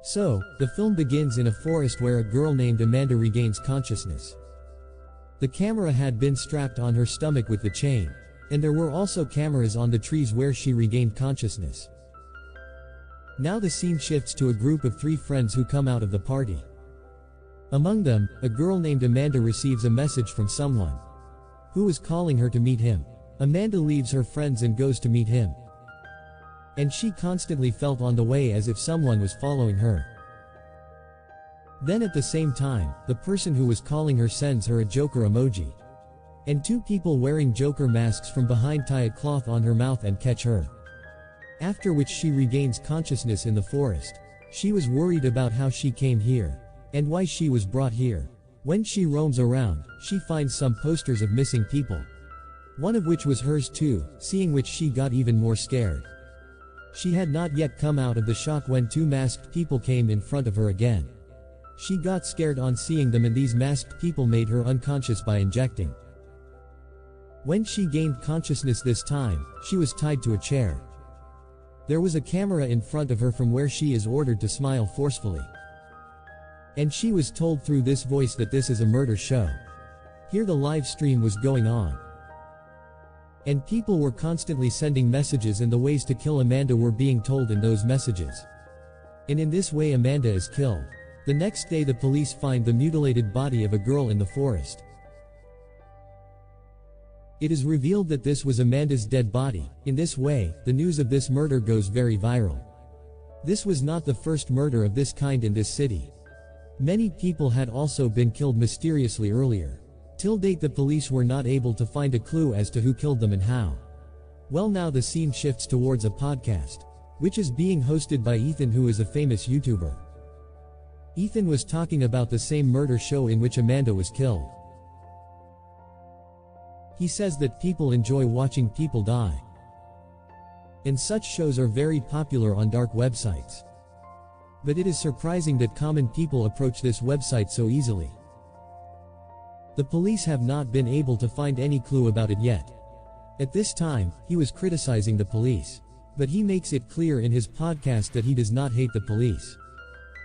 So, the film begins in a forest where a girl named Amanda regains consciousness. The camera had been strapped on her stomach with the chain, and there were also cameras on the trees where she regained consciousness. Now the scene shifts to a group of 3 friends who come out of the party. Among them, a girl named Amanda receives a message from someone who is calling her to meet him. Amanda leaves her friends and goes to meet him. And she constantly felt on the way as if someone was following her. Then at the same time, the person who was calling her sends her a Joker emoji. And 2 people wearing Joker masks from behind tie a cloth on her mouth and catch her. After which she regains consciousness in the forest. She was worried about how she came here, and why she was brought here. When she roams around, she finds some posters of missing people. One of which was hers too, seeing which she got even more scared. She had not yet come out of the shock when 2 masked people came in front of her again. She got scared on seeing them, and these masked people made her unconscious by injecting. When she gained consciousness this time, she was tied to a chair. There was a camera in front of her from where she is ordered to smile forcefully. And she was told through this voice that this is a murder show. Here the live stream was going on. And people were constantly sending messages, and the ways to kill Amanda were being told in those messages. And in this way Amanda is killed. The next day the police find the mutilated body of a girl in the forest. It is revealed that this was Amanda's dead body. In this way, the news of this murder goes very viral. This was not the first murder of this kind in this city. Many people had also been killed mysteriously earlier. Till date the police were not able to find a clue as to who killed them and how. Well, now the scene shifts towards a podcast, which is being hosted by Ethan, who is a famous YouTuber. Ethan was talking about the same murder show in which Amanda was killed. He says that people enjoy watching people die. And such shows are very popular on dark websites. But it is surprising that common people approach this website so easily. The police have not been able to find any clue about it yet. At this time, he was criticizing the police. But he makes it clear in his podcast that he does not hate the police.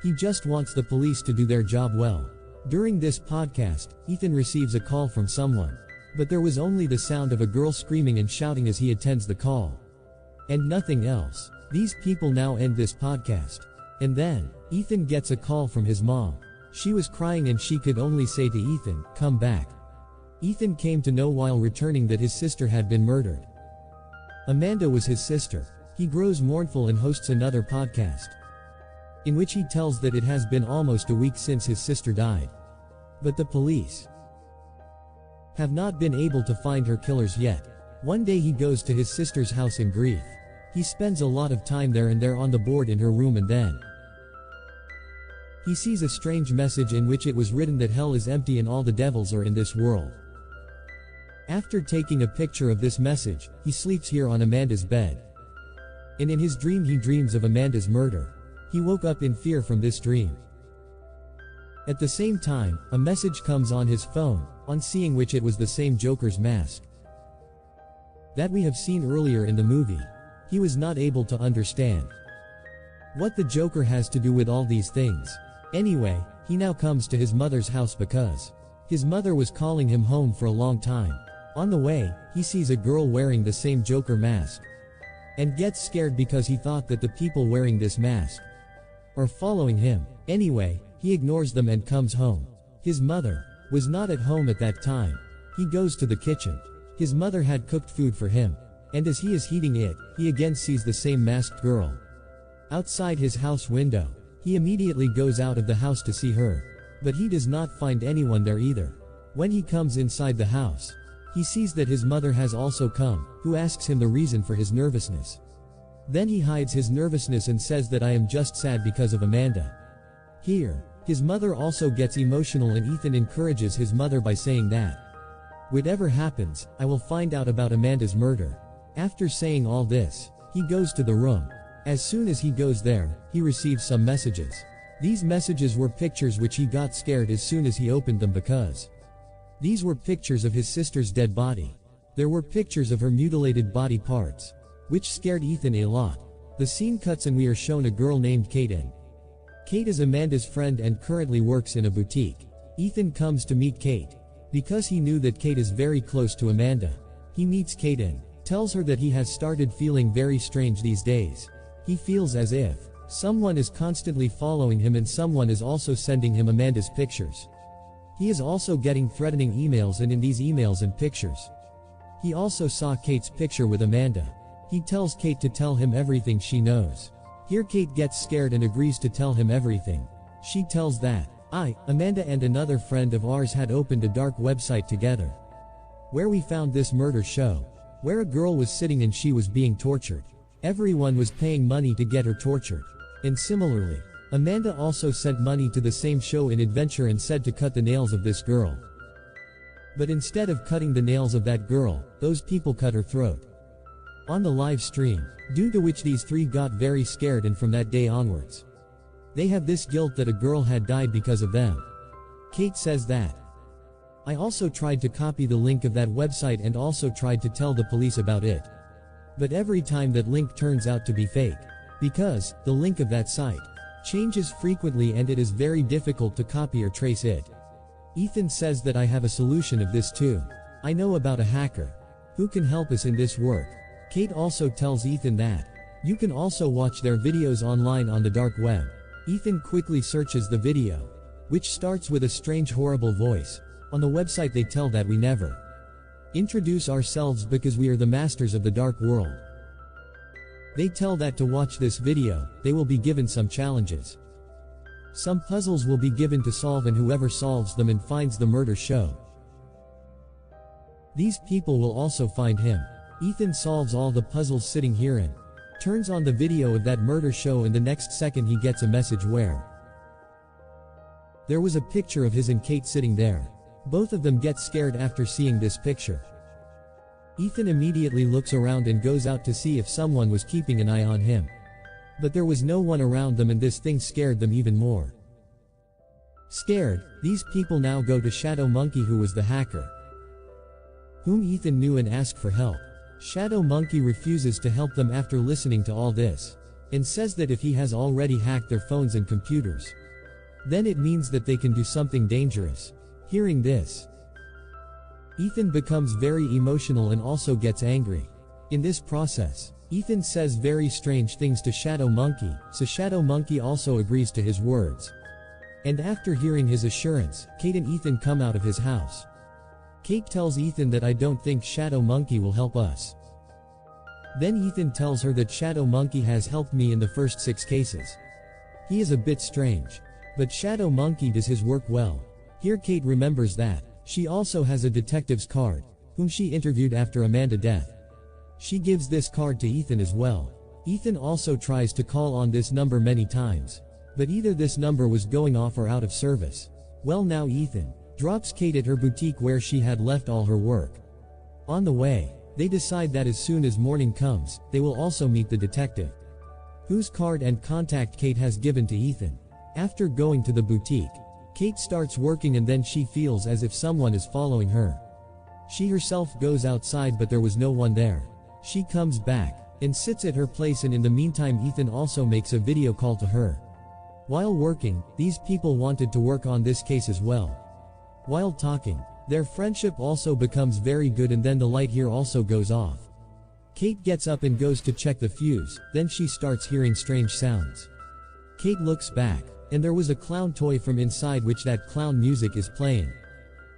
He just wants the police to do their job well. During this podcast, Ethan receives a call from someone. But there was only the sound of a girl screaming and shouting as he attends the call. And nothing else. These people now end this podcast. And then, Ethan gets a call from his mom. She was crying and she could only say to Ethan, "Come back." Ethan came to know while returning that his sister had been murdered. Amanda was his sister. He grows mournful and hosts another podcast, in which he tells that it has been almost a week since his sister died. But the police have not been able to find her killers yet. One day he goes to his sister's house in grief. He spends a lot of time there and there on the board in her room, and then he sees a strange message in which it was written that hell is empty and all the devils are in this world. After taking a picture of this message, he sleeps here on Amanda's bed. And in his dream he dreams of Amanda's murder. He woke up in fear from this dream. At the same time, a message comes on his phone, on seeing which it was the same Joker's mask that we have seen earlier in the movie. He was not able to understand what the Joker has to do with all these things. Anyway, he now comes to his mother's house because his mother was calling him home for a long time. On the way, he sees a girl wearing the same Joker mask and gets scared because he thought that the people wearing this mask are following him. Anyway, he ignores them and comes home. His mother was not at home at that time. He goes to the kitchen. His mother had cooked food for him, and as he is heating it, he again sees the same masked girl outside his house window. He immediately goes out of the house to see her, but he does not find anyone there either. When he comes inside the house, he sees that his mother has also come, who asks him the reason for his nervousness. Then he hides his nervousness and says that I am just sad because of Amanda. Here, his mother also gets emotional and Ethan encourages his mother by saying that whatever happens, I will find out about Amanda's murder. After saying all this, he goes to the room. As soon as he goes there, he receives some messages. These messages were pictures which he got scared as soon as he opened them because these were pictures of his sister's dead body. There were pictures of her mutilated body parts, which scared Ethan a lot. The scene cuts and we are shown a girl named Kaden. Kate is Amanda's friend and currently works in a boutique. Ethan comes to meet Kate. Because he knew that Kate is very close to Amanda. He meets Kate and tells her that he has started feeling very strange these days. He feels as if someone is constantly following him and someone is also sending him Amanda's pictures. He is also getting threatening emails, and in these emails and pictures, he also saw Kate's picture with Amanda. He tells Kate to tell him everything she knows. Here Kate gets scared and agrees to tell him everything. She tells that Amanda and another friend of ours had opened a dark website together, where we found this murder show, where a girl was sitting and she was being tortured. Everyone was paying money to get her tortured. And similarly, Amanda also sent money to the same show in adventure and said to cut the nails of this girl. But instead of cutting the nails of that girl, those people cut her throat on the live stream, due to which these three got very scared, and from that day onwards, they have this guilt that a girl had died because of them. Kate says that I also tried to copy the link of that website and also tried to tell the police about it. But every time that link turns out to be fake, because the link of that site changes frequently and it is very difficult to copy or trace it. Ethan says that I have a solution of this too. I know about a hacker who can help us in this work. Kate also tells Ethan that you can also watch their videos online on the dark web. Ethan quickly searches the video, which starts with a strange horrible voice. On the website they tell that we never introduce ourselves because we are the masters of the dark world. They tell that to watch this video, they will be given some challenges. Some puzzles will be given to solve, and whoever solves them and finds the murder show, these people will also find him. Ethan solves all the puzzles sitting here and turns on the video of that murder show, and the next second he gets a message where there was a picture of his and Kate sitting there. Both of them get scared after seeing this picture. Ethan immediately looks around and goes out to see if someone was keeping an eye on him. But there was no one around them, and this thing scared them even more. Scared, these people now go to Shadow Monkey, who was the hacker, whom Ethan knew, and ask for help. Shadow Monkey refuses to help them after listening to all this, and says that if he has already hacked their phones and computers, then it means that they can do something dangerous. Hearing this, Ethan becomes very emotional and also gets angry. In this process, Ethan says very strange things to Shadow Monkey, so Shadow Monkey also agrees to his words. And after hearing his assurance, Kate and Ethan come out of his house. Kate tells Ethan that I don't think Shadow Monkey will help us. Then Ethan tells her that Shadow Monkey has helped me in the first 6 cases. He is a bit strange, but Shadow Monkey does his work well. Here Kate remembers that she also has a detective's card, whom she interviewed after Amanda's death. She gives this card to Ethan as well. Ethan also tries to call on this number many times, but either this number was going off or out of service. Well, now Ethan drops Kate at her boutique where she had left all her work. On the way, they decide that as soon as morning comes, they will also meet the detective, whose card and contact Kate has given to Ethan. After going to the boutique, Kate starts working, and then she feels as if someone is following her. She herself goes outside, but there was no one there. She comes back and sits at her place, and in the meantime Ethan also makes a video call to her. While working, these people wanted to work on this case as well. While talking, their friendship also becomes very good, and then the light here also goes off. Kate gets up and goes to check the fuse, then she starts hearing strange sounds. Kate looks back, and there was a clown toy from inside which that clown music is playing.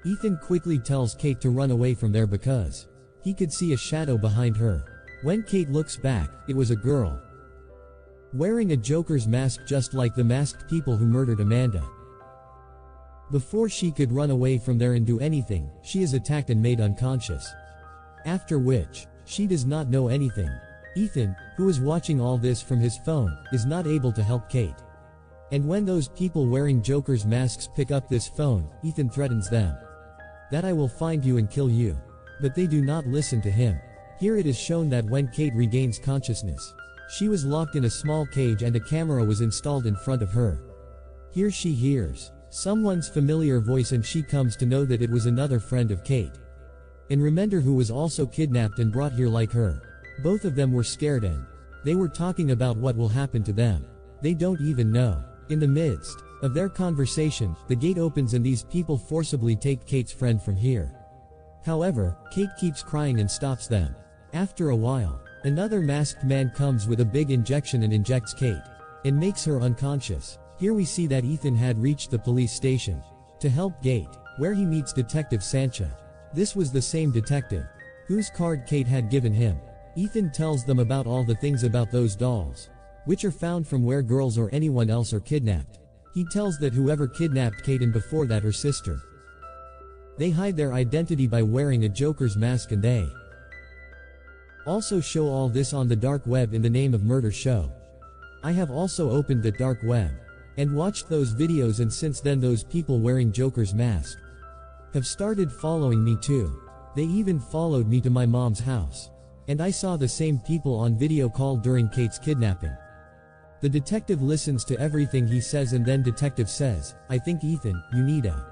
Ethan quickly tells Kate to run away from there because he could see a shadow behind her. When Kate looks back, it was a girl wearing a Joker's mask, just like the masked people who murdered Amanda. Before she could run away from there and do anything, she is attacked and made unconscious. After which, she does not know anything. Ethan, who is watching all this from his phone, is not able to help Kate. And when those people wearing Joker's masks pick up this phone, Ethan threatens them that I will find you and kill you. But they do not listen to him. Here it is shown that when Kate regains consciousness, she was locked in a small cage and a camera was installed in front of her. Here she hears someone's familiar voice, and she comes to know that it was another friend of Kate, and remember, who was also kidnapped and brought here like her. Both of them were scared and they were talking about what will happen to them. They don't even know In the midst of their conversation, the gate opens and these people forcibly take Kate's friend from here. However, Kate keeps crying and stops them. After a while, another masked man comes with a big injection and injects Kate, and makes her unconscious. Here we see that Ethan had reached the police station to help Kate, where he meets Detective Sancha. This was the same detective whose card Kate had given him. Ethan tells them about all the things about those dolls, which are found from where girls or anyone else are kidnapped. He tells that whoever kidnapped Kate and before that her sister, they hide their identity by wearing a Joker's mask, and they also show all this on the dark web in the name of Murder Show. I have also opened the dark web and watched those videos, and since then those people wearing Joker's mask have started following me too. They even followed me to my mom's house. And I saw the same people on video call during Kate's kidnapping. The detective listens to everything he says, and then detective says, "I think Ethan, you need a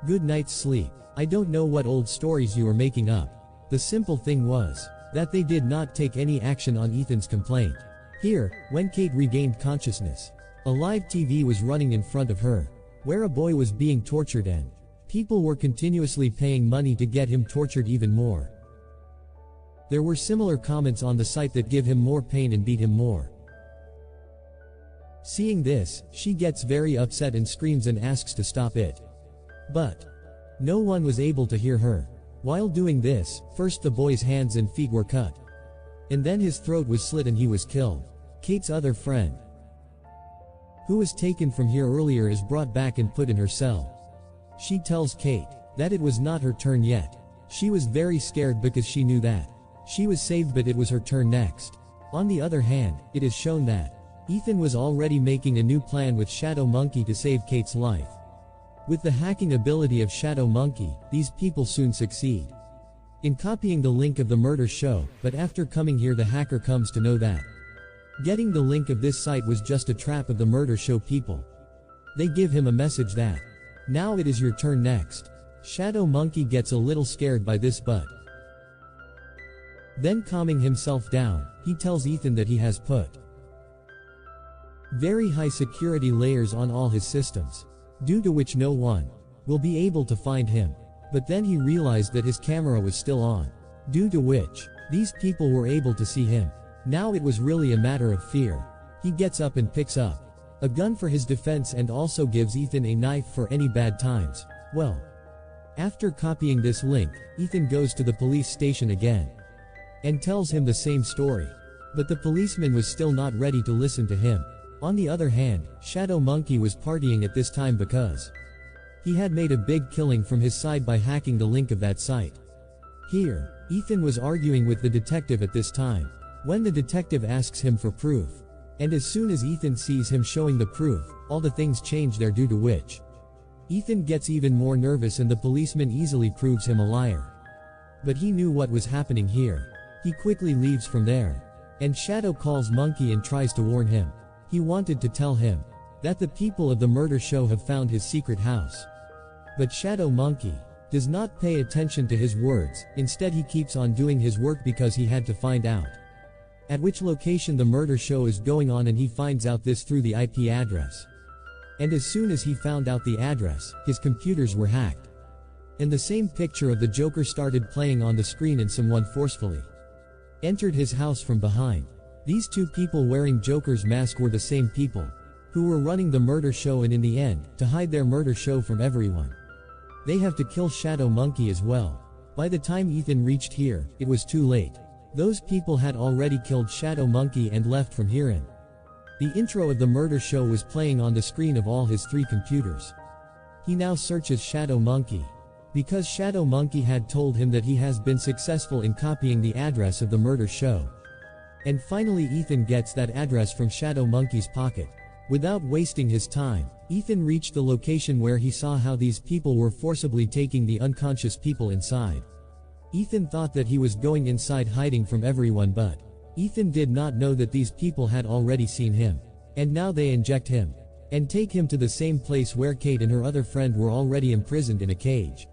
good night's sleep. I don't know what old stories you are making up." The simple thing was that they did not take any action on Ethan's complaint. Here, when Kate regained consciousness, a live TV was running in front of her, where a boy was being tortured and people were continuously paying money to get him tortured even more. There were similar comments on the site that give him more pain and beat him more. Seeing this, she gets very upset and screams and asks to stop it. But no one was able to hear her. While doing this, first the boy's hands and feet were cut, and then his throat was slit and he was killed. Kate's other friend, who was taken from here earlier, is brought back and put in her cell. She tells Kate that it was not her turn yet. She was very scared because she knew that she was saved, but it was her turn next. On the other hand, it is shown that Ethan was already making a new plan with Shadow Monkey to save Kate's life. With the hacking ability of Shadow Monkey, these people soon succeed in copying the link of the murder show, but after coming here the hacker comes to know that getting the link of this site was just a trap of the murder show people. They give him a message that now it is your turn next. Shadow Monkey gets a little scared by this, but then calming himself down, he tells Ethan that he has put very high security layers on all his systems, due to which no one will be able to find him. But then he realized that his camera was still on, due to which these people were able to see him. Now it was really a matter of fear. He gets up and picks up a gun for his defense and also gives Ethan a knife for any bad times. Well, after copying this link, Ethan goes to the police station again and tells him the same story. But the policeman was still not ready to listen to him. On the other hand, Shadow Monkey was partying at this time because he had made a big killing from his side by hacking the link of that site. Here, Ethan was arguing with the detective at this time, when the detective asks him for proof. And as soon as Ethan sees him showing the proof, all the things change there, due to which Ethan gets even more nervous and the policeman easily proves him a liar. But he knew what was happening here. He quickly leaves from there. And Shadow calls Monkey and tries to warn him. He wanted to tell him that the people of the murder show have found his secret house. But Shadow Monkey does not pay attention to his words. Instead he keeps on doing his work because he had to find out at which location the murder show is going on, and he finds out this through the IP address. And as soon as he found out the address, his computers were hacked. And the same picture of the Joker started playing on the screen, and someone forcefully entered his house from behind. These two people wearing Joker's mask were the same people who were running the murder show, and in the end, to hide their murder show from everyone, they have to kill Shadow Monkey as well. By the time Ethan reached here, it was too late. Those people had already killed Shadow Monkey and left from here. In the intro of the murder show was playing on the screen of all his 3 computers. He now searches Shadow Monkey, because Shadow Monkey had told him that he has been successful in copying the address of the murder show. And finally Ethan gets that address from Shadow Monkey's pocket. Without wasting his time, Ethan reached the location where he saw how these people were forcibly taking the unconscious people inside. Ethan thought that he was going inside hiding from everyone, but Ethan did not know that these people had already seen him. And now they inject him and take him to the same place where Kate and her other friend were already imprisoned in a cage.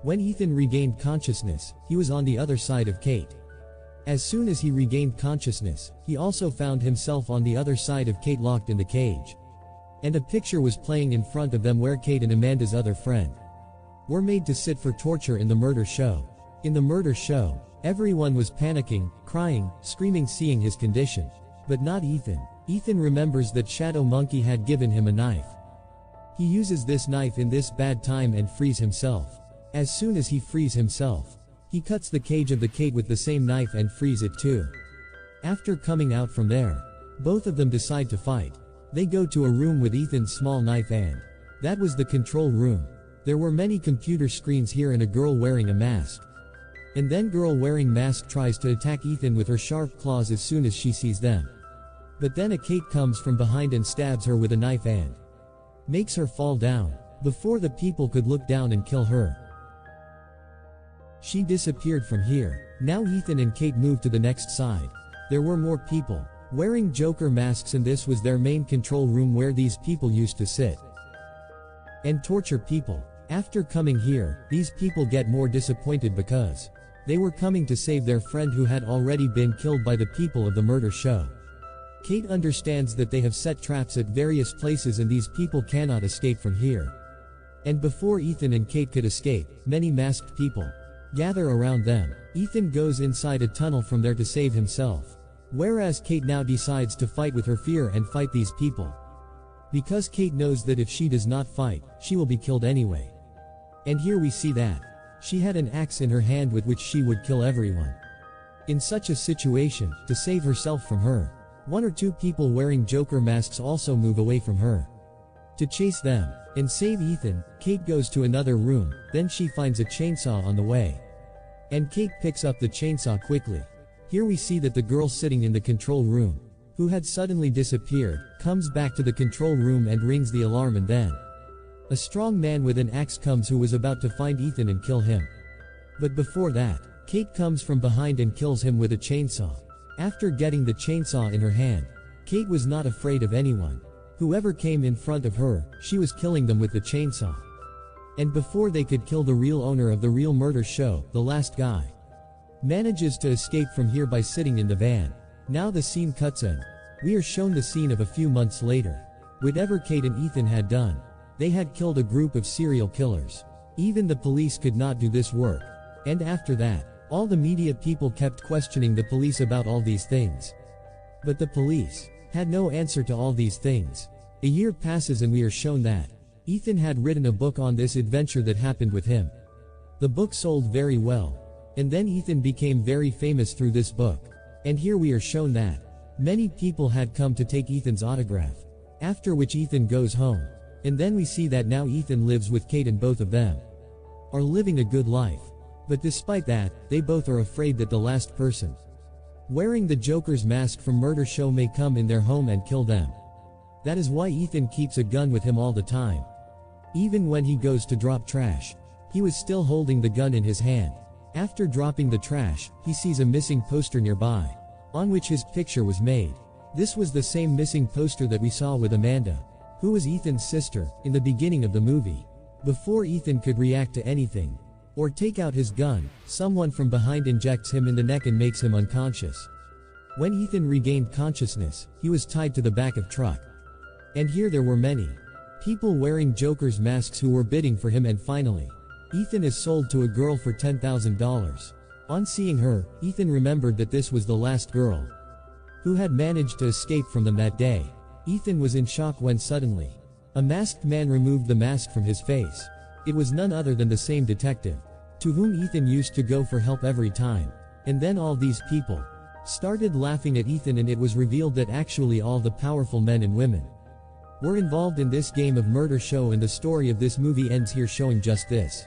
When Ethan regained consciousness, he was on the other side of Kate. As soon as he regained consciousness, he also found himself on the other side of Kate, locked in the cage. and a picture was playing in front of them where Kate and Amanda's other friend were made to sit for torture in the murder show. In the murder show, everyone was panicking, crying, screaming seeing his condition. But not Ethan. Ethan remembers that Shadow Monkey had given him a knife. He uses this knife in this bad time and frees himself. As soon as he frees himself, he cuts the cage of the Kate with the same knife and frees it too. After coming out from there, both of them decide to fight. They go to a room with Ethan's small knife and that was the control room. There were many computer screens here and a girl wearing a mask. And then girl wearing mask tries to attack Ethan with her sharp claws as soon as she sees them. But then a Kate comes from behind and stabs her with a knife and makes her fall down. Before the people could look down and kill her, she disappeared from here. Now Ethan and Kate move to the next side. There were more people wearing Joker masks and this was their main control room where these people used to sit and torture people. After coming here, these people get more disappointed because they were coming to save their friend who had already been killed by the people of the murder show. Kate understands that they have set traps at various places and these people cannot escape from here. And before Ethan and Kate could escape, many masked people gather around them. Ethan goes inside a tunnel from there to save himself. Whereas Kate now decides to fight with her fear and fight these people. Because Kate knows that if she does not fight, she will be killed anyway. And here we see that she had an axe in her hand with which she would kill everyone. In such a situation, to save herself from her, one or two people wearing Joker masks also move away from her to chase them and save Ethan. Kate goes to another room, then she finds a chainsaw on the way. And Kate picks up the chainsaw quickly. Here we see that the girl sitting in the control room, who had suddenly disappeared, comes back to the control room and rings the alarm and then a strong man with an axe comes who was about to find Ethan and kill him. But before that, Kate comes from behind and kills him with a chainsaw. After getting the chainsaw in her hand, Kate was not afraid of anyone. Whoever came in front of her, she was killing them with the chainsaw. And before they could kill the real owner of the real murder show, the last guy manages to escape from here by sitting in the van. Now the scene cuts in. We are shown the scene of a few months later. Whatever Kate and Ethan had done, they had killed a group of serial killers. Even the police could not do this work. And after that, all the media people kept questioning the police about all these things. But the police had no answer to all these things. A year passes and we are shown that Ethan had written a book on this adventure that happened with him. The book sold very well. And then Ethan became very famous through this book. And here we are shown that many people had come to take Ethan's autograph. After which Ethan goes home. And then we see that now Ethan lives with Kate and both of them are living a good life. But despite that, they both are afraid that the last person wearing the Joker's mask from Murder Show may come in their home and kill them. That is why Ethan keeps a gun with him all the time. Even when he goes to drop trash, he was still holding the gun in his hand. After dropping the trash, he sees a missing poster nearby, on which his picture was made. This was the same missing poster that we saw with Amanda, who was Ethan's sister, in the beginning of the movie. Before Ethan could react to anything, or take out his gun, someone from behind injects him in the neck and makes him unconscious. When Ethan regained consciousness, he was tied to the back of truck. And here there were many people wearing Joker's masks who were bidding for him and finally, Ethan is sold to a girl for $10,000. On seeing her, Ethan remembered that this was the last girl who had managed to escape from them that day. Ethan was in shock when suddenly, a masked man removed the mask from his face. It was none other than the same detective, to whom Ethan used to go for help every time. And then all these people started laughing at Ethan and it was revealed that actually all the powerful men and women were involved in this game of murder show and the story of this movie ends here showing just this.